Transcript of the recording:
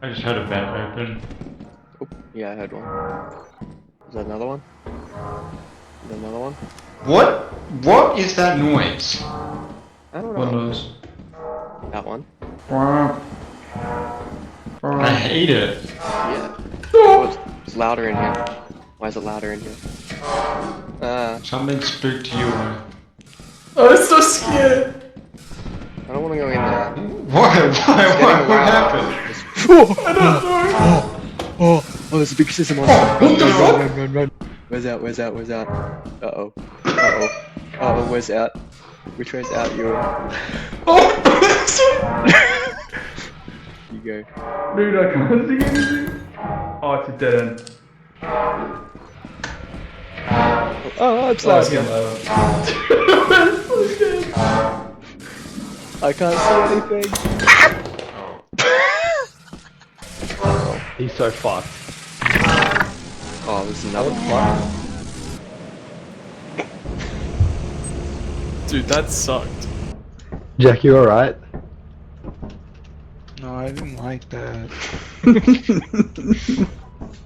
I just heard a vent open. Oh, yeah, I heard one. Is that another one? Is that another one? What? What is that noise? I don't know. What noise? That one. I hate it. Yeah. Oh, it's louder in here. Why is it louder in here? Something spooked you. I'm so scared. I don't want to go in there. Why? It's What getting louder. happened? I don't know. Oh, there's a big scissor monster. What the fuck? Run. Where's out? Uh-oh. Where's out? Which way's out, you? Oh! You go. Dude, I can't see anything. Oh, it's a dead end. Oh, it's Oh, loud it's here. getting loud. I can't see anything. He's so fucked. Oh, there's another one. Dude, that sucked. Jack, you alright? No, I didn't like that.